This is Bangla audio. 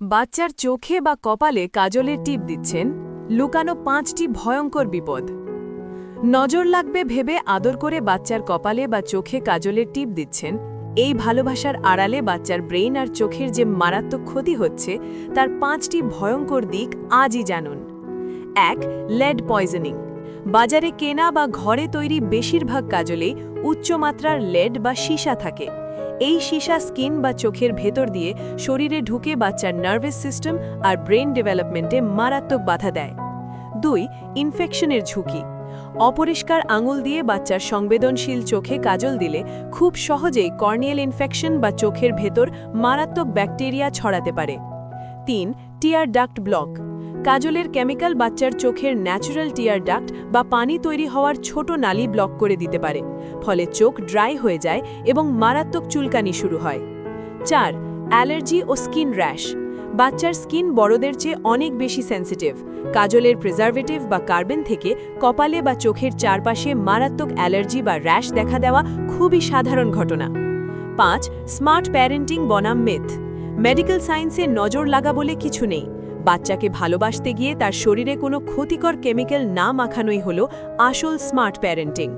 বাচ্চার চোখে বা কপালে কাজলের টিপ দিচ্ছেন, লুকানো 5টি ভয়ঙ্কর বিপদ। নজর লাগবে ভেবে আদর করে বাচ্চার কপালে বা চোখে কাজলের টিপ দিচ্ছেন, এই ভালোবাসার আড়ালে বাচ্চার ব্রেইন আর চোখের যে মারাত্মক ক্ষতি হচ্ছে তার 5টি ভয়ঙ্কর দিক আজই জানুন। 1. Lead poisoning. বাজারে কেনা বা ঘরে তৈরি বেশিরভাগ কাজলেই উচ্চমাত্রার লেড বা সীসা থাকে। এই সীসা স্কিন বা চোখের ভেতর দিয়ে শরীরে ঢুকে বাচ্চার নার্ভাস সিস্টেম আর ব্রেন ডেভেলপমেন্টে মারাত্মক বাধা দেয়। 2. ইনফেকশনের ঝুঁকি। অপরিষ্কার আঙুল দিয়ে বাচ্চার সংবেদনশীল চোখে কাজল দিলে খুব সহজেই কর্নিয়াল ইনফেকশন বা চোখের ভেতর মারাত্মক ব্যাকটেরিয়া ছড়াতে পারে। 3. টিয়ার ডাক্ট ব্লক। কাজলের কেমিক্যাল বাচ্চার চোখের ন্যাচারাল টিয়ার ডাক্ট বা পানি তৈরি হওয়ার ছোট নালী ব্লক করে দিতে পারে, ফলে চোখ ড্রাই হয়ে যায় এবং মারাত্মক চুলকানি শুরু হয়। 4. অ্যালার্জি ও স্কিন র্যাশ। বাচ্চার স্কিন বড়দের চেয়ে অনেক বেশি সেন্সিটিভ। কাজলের প্রিজারভেটিভ বা কার্বন থেকে কপালে বা চোখের চারপাশে মারাত্মক অ্যালার্জি বা র্যাশ দেখা দেওয়া খুবই সাধারণ ঘটনা। 5. স্মার্ট প্যারেন্টিং বনাম মিথ। মেডিকেল সায়েন্সে নজর লাগা বলে কিছু নেই। বাচ্চাকে ভালোবাসতে গিয়ে তার শরীরে কোনো ক্ষতিকর কেমিক্যাল না মাখানোই হলো আসল স্মার্ট প্যারেন্টিং।